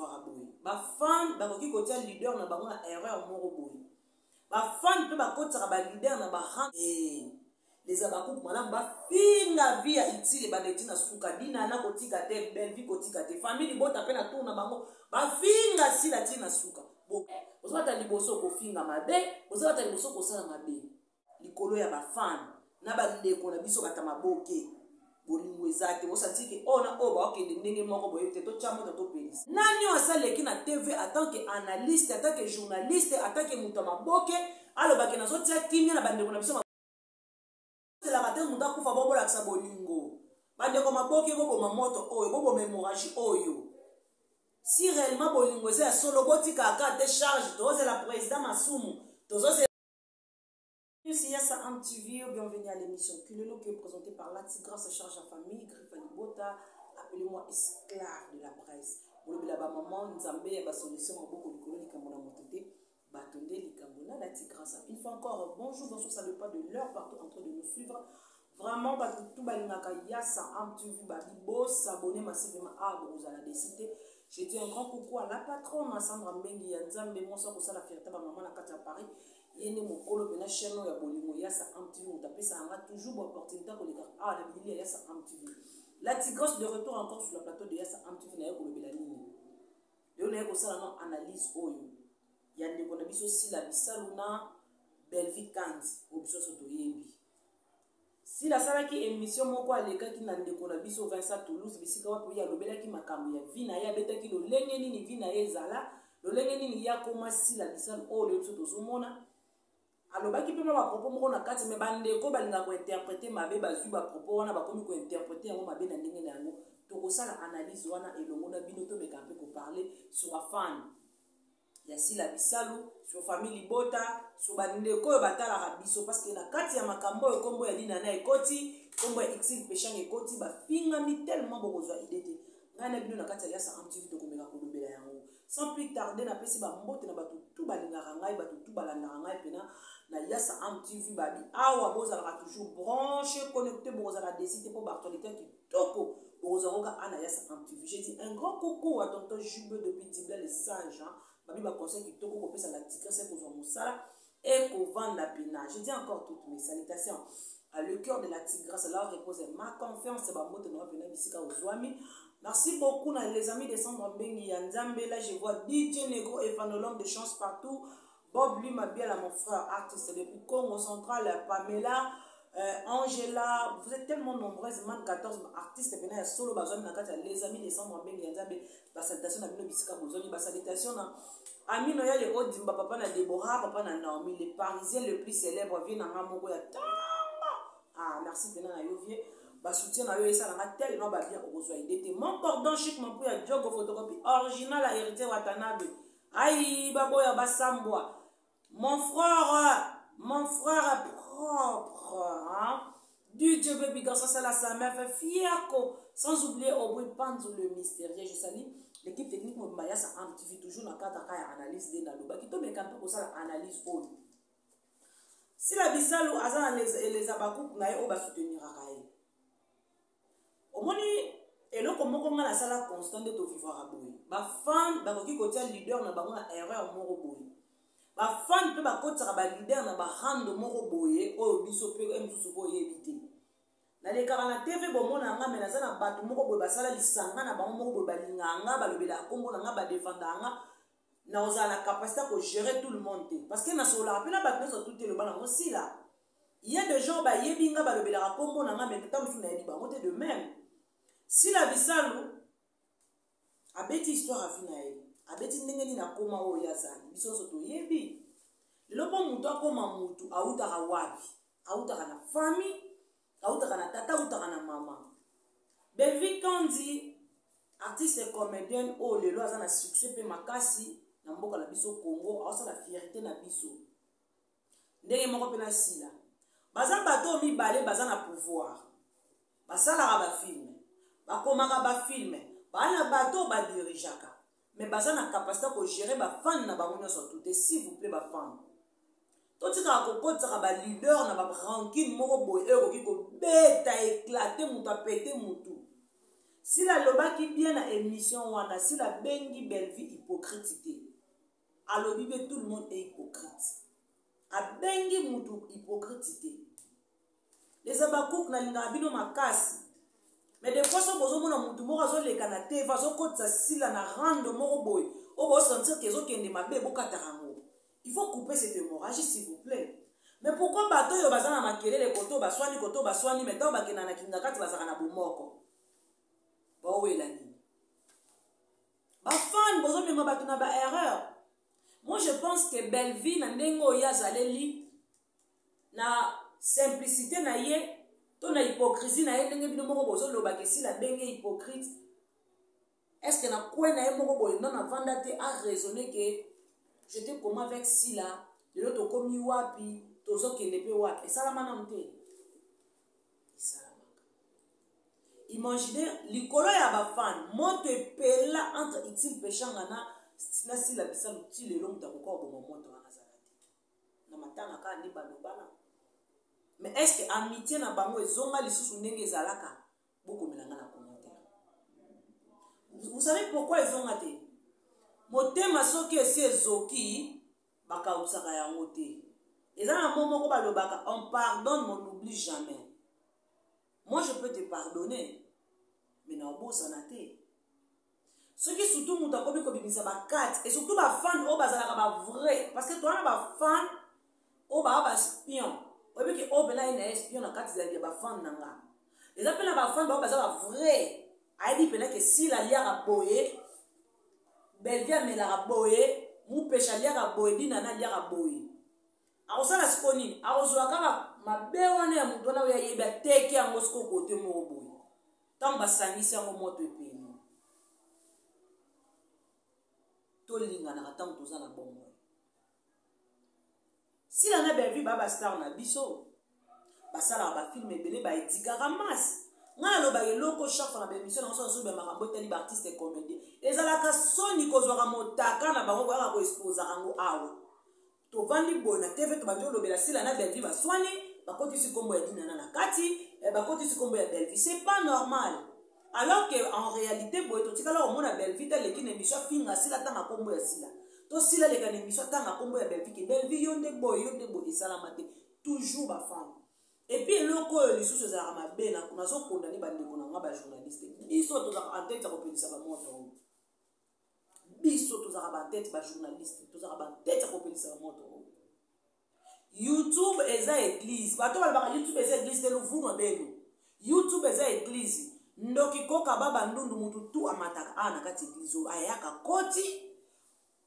vivre à boy. Ba fan ba koki kotia leader na bango na erreur moko boy. Ba fan pe ba kotsa ba leader na ba ran les abakou malam ba finga via itile ba leti na suka dina na kotika te belle vie kotika te famille bota pe na tour na bango ba finga sila tina suka. Bon, ozata liboso ko finga mabe, ozata liboso ko sala mabe. Likolo ya ba fan na ba ndeko na biso bata maboke. Bolingo ezate osati ke ona oba okende ndenge moko boye te to chamo to pelisi. Nani asaleki na TV en tant que analyste, en tant que journaliste, en tant que muta maboke, aloba ke nazotia kimia na bandeko na biso la matin muta kufa bobo la ksa bolingo. Bandeko maboke bobo mamoto oyo, bobo mémorragie oyo. Si réellement bolingo c'est ya solo boti kaka te charge, to c'est la président Masumu, to c'est c'est Yassa Am TV, bienvenue à l'émission Kulelo qui est présentée par la Tigresse charge à famille, Griffani Bota, appelez-moi esclave de la presse. Pour le maman, Nzambe, ba solution en beaucoup de colonies comme on a monté, Batonde, Likambona, la Tigresse. Une fois encore, bonjour, bonjour, ça ne pas de l'heure partout en train de nous suivre. Vraiment, tout balinaka Yassa Am TV, Babibo, s'abonner massivement à vous à la décité. J'ai dit un grand coucou à la patronne, Sandra Mbengi, Nzambe, mon soeur, pour ça la fierté, ma maman, la Katia Paris. Yene mokolo pena chaîne ya bolingo Yassa Am TV on tape ça aura toujours bonne opportunité pour les gars ah la bilili Yassa Am TV la Tigresse de retour encore sur le plateau de Yassa Am TV na yako lobela nini de on yako sala non analyse oyo ya ndeko na biso si la bisaluna Belvi Kandi obiso soto yebi si la sala ki émission moko aleka ki na ndeko na biso Vincent Toulouse bisika wapo ya lobela ki makambo ya vina ya beta ki lo lenge nini vina ezala lo lenge nini ya koma si la bisalu oyo soto zomona. Alors, qui peut m'avoir propos, mon akati, mais bande ko balinga ko interpréter ma bé bazu ba propos wana ba komi ko interpréter yango ma bé na ndenge na yango to ko sala analyse wana et le mona binoto me kampe ko parler sur afan ya si la bisalu sur famille bota sur bande ko batala ka biso parce que na kati ya makambo ko kombo ya dina na ekoti kombo ya xil pechang ekoti ba finga mi tellement bokozwa idée ngana bino na kati ya Yassa Am TV to komeka ko lobela yango sans plus tarder na pesi ba mbote na batu tout balinga ngai batu tout balanda ngai pena na Yassa Am TV babi awa bozala toujours branché connecté bozala décidé pour actualité qui toko bozala ana Yassa Am TV. J'ai dit un grand coucou à tonton Jube depuis Dibla les sages hein babi ba conseil qui toko ko pesa la Tigresse pour son musala et ko vendre la pena. Je dis encore toutes mes salutations à le cœur de la Tigresse là repose ma confiance ba moto na pena bisika ozwami. Merci beaucoup les amis de Sandra Mbengi Nzambe. Là je vois DJ Negro et Fanolome de chance partout. Bob lui m'a bien là mon frère artiste depuis Congo Central, Pamela, Angela, vous êtes tellement nombreuses, man 14 artistes venez à solo bazoni nakata les amis de Sandra Mbengi Nzambe. Ba salutation na bino bisika bozoni ba salutation na Ami Noya le Odimba papa na Deborah papa na Naomi les Parisiens le plus célèbre vient na Ngamoko ya tamba. Ah merci bien na Yovie. Ba soutien na yo esa na tellement ba bien okozwa idée mon cordon chic mon pou ya jogo photocopie original à hérité Watanabe aïe baboya basambwa mon frère propre hein DJ Baby Garçon ça la sa mère fait fiako sans oublier Obui Panzo le mystérieux je salue l'équipe technique mo Yassa Am TV toujours na kata ka analyse de na loba ki to me kampe ko sala analyse oyo si la bisalu azana les abakou na yo ba soutenir akaye omoni eloko moko nga na sala constant de to vivre à boy ba fan ba koki kotia leader na bango na erreur moko boy ba fan pe ba kotia ba leader na ba rando moko boye oyo biso pe msusu boye éviter na le na TV bomona nga mena sana bato moko boye basala lisanga na bango moko boye balinganga balobela kombo na nga ba défendanga na ozala capacité ko gérer tout le monde parce que na sola apena ba peso tout le bana aussi là il y a des gens ba yebinga balobela kombo na nga mais tant musu na yebi bango te de même. Si la bisalu abeti histoire afina ye abeti ndenge ni na koma o yazali biso soto yebi lelo mutu akoma mutu autaka wapi autaka na famille autaka na tata autaka na mama Belvi Kandi artiste comédienne o lelo aza na succès pe makasi na mboka na biso Congo aosa la fierté na biso ndenge moko pe na sila baza bato mibale baza na pouvoir basalaka ba film bakomaka ba film bana bato ba dirigeaka mais baza na capacité ko gérer ba fan na bango nyonso tout s'il vous plaît ba fan to tika ko kotaka ba leader na ba ranking moko boye ko ki ko beta éclater mutu apete mutu Si la lobaki bien na émission wana, si la bengi Belleville hypocrite, alors tout le monde est hypocrite. A bengi mutu hypocrite. Les abakouk na lingabino makasi. Mais des fois, si vous avez un mutu moko zo leka na te, va zo kotsa sila na rando moko boy, o va sentir que zo kende mabe bo katarango. Il faut couper cette hémorragie s'il vous plaît. Mais pourquoi bato yo bazana makelele koto baswani meto bakena na kingakati bazaka na bomoko. Ba wela ni. Ba fan bozo mema bato na ba erreur. Moi je pense que Belleville na ndengo ya zaleli na simplicité na ye to na hypocrisie na ye ndenge bino moko bozo loba ke si la benge hypocrite. Est-ce que na kwe na ye moko boy non avanda te a raisonner que j'étais comment avec Sila, de l'autre komi wapi, tozo kende pe wapi. Et ça la mana mte. Imaginez, l'icolo ya ba fan, monte pela entre itil pechanga na Sila bisa l'outil long ta ko bo monte wana zalati. Na matanga ka ndi balobana. Mais est-ce que amitié na bango ezonga lisusu ndenge ezalaka? Beaucoup melanga na commentaire. Vous savez pourquoi ezonga te? Motema soki esi ezoki baka usaka yango te. Eza na momo ko balobaka on pardonne mais on n'oublie jamais. Moi je peux te pardonner mais na obosa na te. Soki surtout muta kobi ko bimisa ba kat et surtout ba fan o bazalaka ba vrai parce que toi na ba fan o ba spion. Obi ki o bela ina espion na kat za ba fan nanga. Les appels ba fan ba bazalaka vrai. Aidi pena que si la liara boye Belleville me la boye, mu pecha liara boye dina na liara boye. Akosala sikoni, akozwa kaka mabe wana ya mutu wana ya yeba teke yango siko kote moko boye. Tango basangisi yango moto epeni. Tolinga na tango toza na bongo. Si la na Belleville ba star na biso, basala ba film ebele ba etikaka masse. Nga lo ba yeloko chaque fois na émission na so be makambo tali ba artiste comédien ezalaka soni kozwaka motaka na bango ba ko expose rango awa to vandi bona TV to banjo lobela sila na Belleville baswani bakoti sikombo ya dina na kati bakoti sikombo ya Belleville c'est pas normal alors que en réalité boy to tikala o mona Belleville telle qui émission finga sila tanga kombo ya sila to sila le kan émission tanga kombo ya Belleville ke Belleville yonde boy salamate toujours ba femme. Et puis loko les sous za mabe na kuna so condamné ba ndeko na ba journaliste biso to za en tête ko pelisa ba moto biso to za ba tête ba journaliste to za ba tête ko pelisa ba moto YouTube eza église bato ba YouTube eza église de l'ouvre beno YouTube eza église ndoki koka baba ndundu mutu tu amataka ana kati église ayaka koti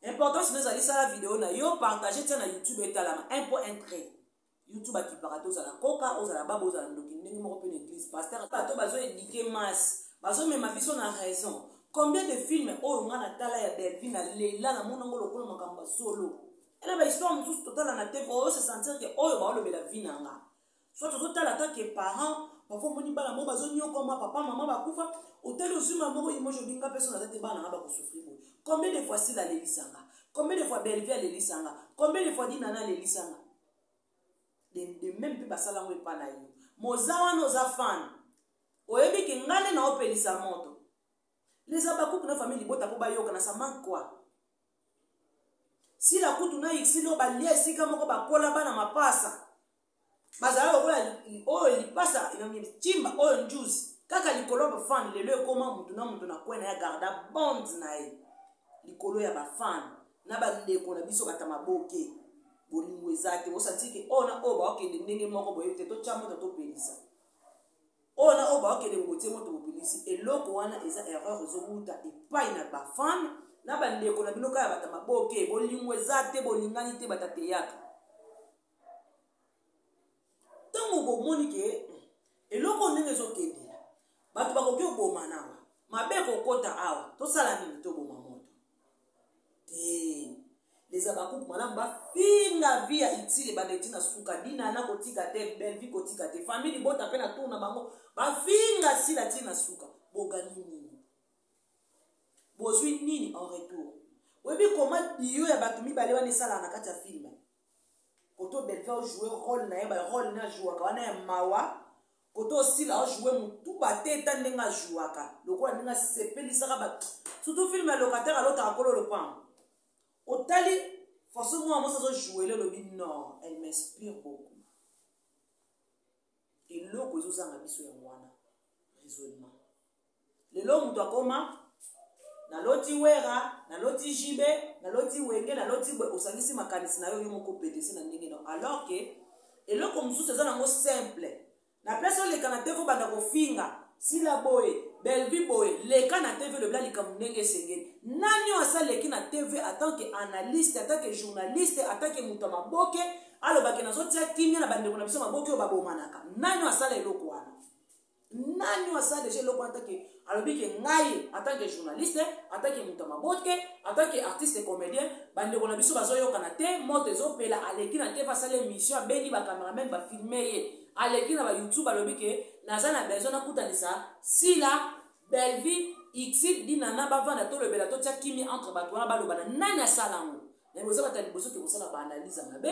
importance nous ali sala vidéo na yo partager na YouTube etalama 1.1 YouTube qui parato za la coca aux la babo za ndoki ndenge moko pe l'église pasteur bato bazo éduquer masse bazo même biso na raison combien de films o nga na tala ya Belleville na lela na mona ngolo kolo makamba solo ela ba histoire musu total na TV o se sentir que oyo ba lobela vie nanga soit total attaque que parents parfois moni bala mo bazo nyoko ma papa maman ba kufa hôtel osuma moko imo je binga personne na tete bana nga ba ko souffrir combien de fois si la lelisanga combien de fois Belleville lelisanga combien de fois dinana lelisanga de même pe basala ngo pa na yo mozawa no za fan oyebi ki ngale na opelisa moto les abakuku na famille bota po bayoka na sama quoi si la kutu na ixi no ba lia sika moko ba kola bana mapasa bazala okola o li pasa ina chimba o njuzi kaka likolo ba fan lelo ekoma mutu na kwena ya garda bond na ye likolo ya ba fan na ba ndeko na biso batamaboke bolingo ezate osantiki ona oba okende ndenge moko boye te to chamo to pelisa ona oba okende botie moto bopelisi eloko wana eza erreur ezobuta epai na ba fan na ba ndeko na bino kaya batamaboke bolingo ezate bolingani te batateyaka tango bomoni ke eloko ndenge ezokende bato bakoki oboma nawa mabe kokota awa tosala nini toboma moto te les abakuku malamu bafinga via itile baneti na suka dina na kotika te Belleville kotika te famille bota pe na tourna bango bafinga sila ti na suka bogani nini bozwi nini en retour webi comment dio ya bato mibale wana esala na kati ya film koto Belleville jouer rôle na ye ba rôle na jouaka wana ya mawa koto osila ojouer mutu bateta ndenge ajouaka lokola ndenge asepelisaka bato surtout film ya locataire alotaka kolo lopango otali façon moi mosa azojouer lobi non elle m'inspire beaucoup eloko ezozanga biso yango wana raisonnement lelo mutu akoma naloti wera naloti jibe naloti wenge naloti bwe osangisi makanisi na yo yo moko PDC na ndenge na alors que eloko mosusu eza nango simple na place oleka na tv obanda kofinga sila boye belvi boye leka na tv lobela likambo ndenge esengeli nani oyo asaleki na tv atant que analyste atant que journaliste atant que moto ya maboke alobaki nazotia kimia na bandeko na biso maboke oyo babomanaka nani oyo asala eloko wana nani oyo asala deja eloko wana atant que alobi ke ngai atant que journaliste atant que moto ya maboke atant que artiste comédien bandeko na biso bazoyokana te moto ezopela aleki na tv asala émission abeni bacameraman bafilme ye aleki na bayoutube alobi ke naza na besoin nakutanisa sila belvi ixil dinana bavanda tolobela totia kimi entre bato wana balobana nani asala yango mais oza bata liboso ke kosala baanalyse mabe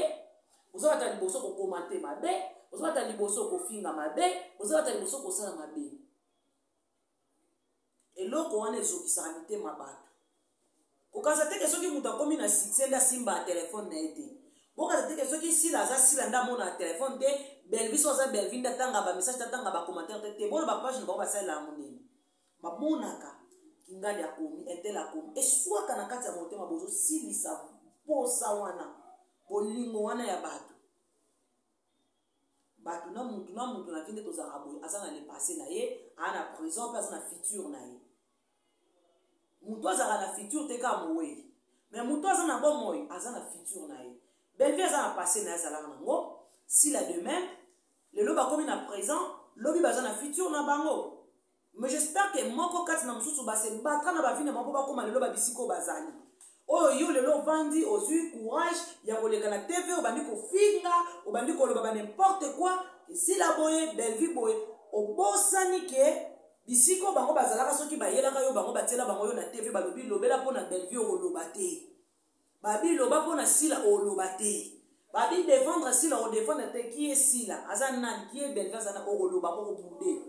oza bata liboso kokomante mabe oza bata liboso kofinga mabe oza bata liboso kosala mabe eloko wana ezokisaka mitema bato kokanisa teke soki moto akomi na succès nde asimba ya telefone na ye te bokanisa teke soki sila aza sila nde amona ya telefone te belvi so aza belvi nde atanga bamessage te atanga bacommentaire te bona bapage na bango basalela yango nini bamonaka kingali akomi etel akomi eswaka na kati ya motema bozosilisa posa wana bolingo wana ya bato bato na mutu na vi nde tozalaka boye aza na lepasse na ye aa na prison mpe aza na future na ye mutu azalaka na future te kaka mowei mais mutu aza na bomoi aza na future na ye belvi aza na passé na ye azalaka nango sila de même lelo bakomi na présent lobi baza na future na bango mais j'espère que moko kati na mosusu base batra na bavine moko bakoma lelo babisika oyo bazali oyo yo lelo ovandi ozwi courage ya koleka na tv obandi kofinga obandi koloba ba n'importe quoi esila boye belvi boye obosani ke bisika oyo bango bazalaka soki bayelaka yo bango batiela bango yo na tv balobi lobela mpo na belvi oloba te babi loba mpo na sila oloba te babi défendre sila odéfendre te qui est sila aza nani qui est belvi aza na oloba moko bude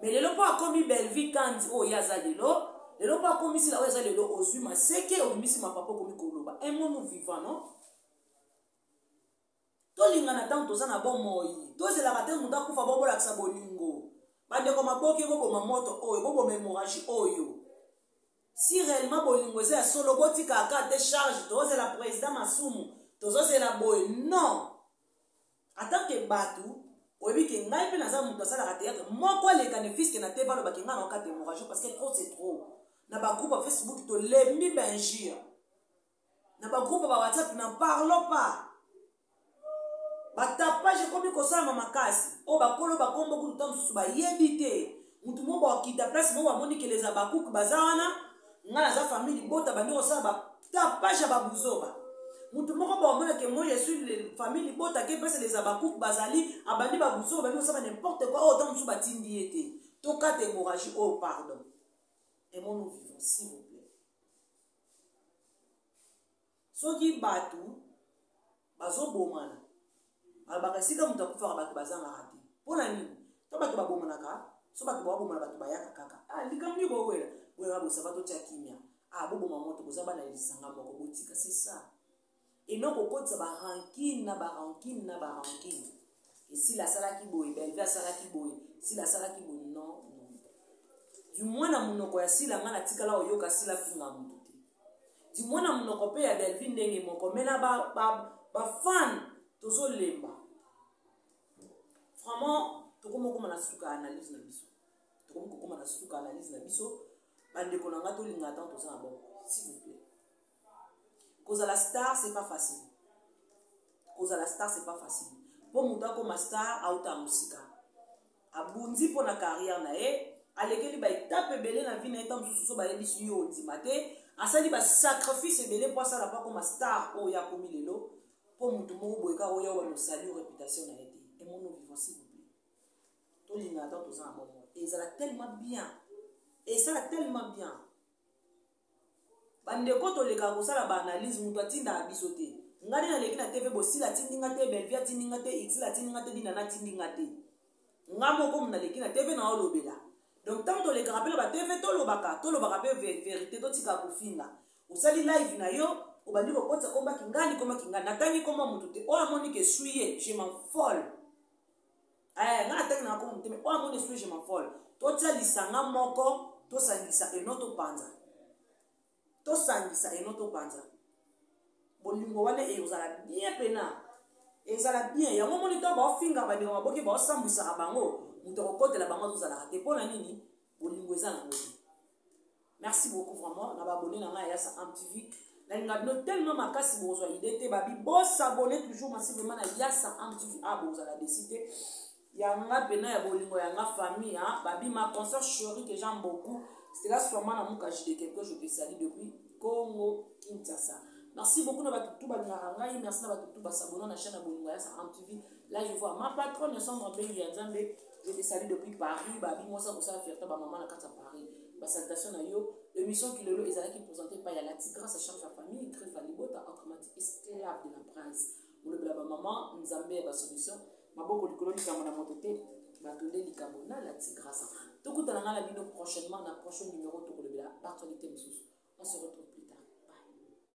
mais lelo mpo akomi belvi kandi oyo aza lelo lelo mpo akomi sila oyo aza lelo ozwi maseke obimisi mapapa okomi koloba un mono vivant non tolingana ntango toza na bomoi tozelaka te moto akufa bobolakisa bolingo bandeko maboki boboma moto oyo boboma hémorragie oyo si réellement bolingo eza ya solo botikaka te charge tozela président masumu tozozela boye non atanke bato oyebi ke ngai mpe naza moto asalaka théâtre moko alekane fiske na te balobaki ngai naokata hémorragie parce que trop c'est trop na bagroupe ya Facebook tolembi bainjure na bagroupe ya bawhatsapp na parlo pas batapage ekomi kosalama makasi oyo bakolo bakombo kutu ta mosusu bayebi te mutu moko bakita place moko bamonikeleza bakuku baza wana ngai naza famille bota bandi kosala batapage ya babuzoba mutu moko baomonake moi je suis famille bota ke place leza bakuku bazali abandi babuzoba bandi kosala n'importe quoi oyo ta mosusu batindi ye te tokata hémorragie oyo pardon et moi nous vivons s'il vous plaît soki bato bazobomana alobaka esika moto akufaka bato bazangaka te mpona nini to bato babomanaka so bato babomana bato bayaka kaka likambo nini bowela boyaka bosava totia kimia boboma moto boza bana lisanga moko botika c'est ça enoko okotisa barankine na barankine na barankine esila asalaki boye belvi asalaki boye sila asalaki boye non du moins na monoko ya sila nga natikala oyoka sila finga moto te du moins na monoko mpe ya belvi ndenge moko mena bafan tozolemba vraiment tokomi kokoma na suka analyse na biso tokomi kokoma na suka analyse na biso bandeko na nga tolinga ntango toza na bongo s'il vous plaît kozala star c'est pas facile kozala star c'est pas facile mpo moto akoma star auta mosika abundi mpo na carrière na ye alekeli baetape ebele na vi na ye ntango mosusu so bayebisi yo ondima te asali basacrifice ebele mpo asala mpo akoma star oyo akomi lelo mpo moto moko boye kaka oyo wana osali réputation na ye te emono vivant s'il vous plaît tolinga ntango toza na bongo ezala tellement bien esala tellement bien bandeko toleka kosala baanalyse moto atindaka biso te ngai naleki na tv bosila atindinga te belvi atindinga te ixil atindinga te dinana atindinga te nga moko munaleki na tv na olobela donc tant tolekaka mpe na batv tolobaka mpe vérité totika kofinga osali live na yo obandi kokotisa komba kingani natangi komba motu te oyo amoni ke sui ye je m'en folle nga natangi na komba motu te oyo amoni sui je m'en folle totia lisanga moko tosangisa eno topanza bolingo wana ezala bien pena ezala bien yango moni to baofinga baninga maboki baosambwisaka bango moto akokotela bango azozalaka te mpo na nini bolingo eza na ngodi. Merci beaucoup vraiment na babone na ngai Yassa Am TV nalinga bino tellement makasi bozwa idée te babi bosabone toujours massivement na Yassa Am TV bozala décidé yanga pena ya bolingo yanga famille babi ma consœur chérie que j'aime beaucoup c'était là sûrement na muka de quelque chose je te salue depuis Congo Kinshasa. Merci beaucoup na batutu balingarangai, merci na batutu basabona na chaîne bolingo Yassa Am TV. Là je vois ma patronne Sandra Bengi Nzambe, je te salue depuis Paris, babi moi ça pour ça fierté ba maman na kata Paris. Ba salutation na yo, l'émission qui lelo ezala qui présentée par la grâce à charge la famille, Créfa Libota automatique esclave de la prince. Mo le ba maman Nzambe ba solution, maboko likolo likambo na mototé, ba tolé likambo na la grâce. Tokutana na la bino prochainement na prochain numéro to ko le actualité mususu. On se retrouve plus.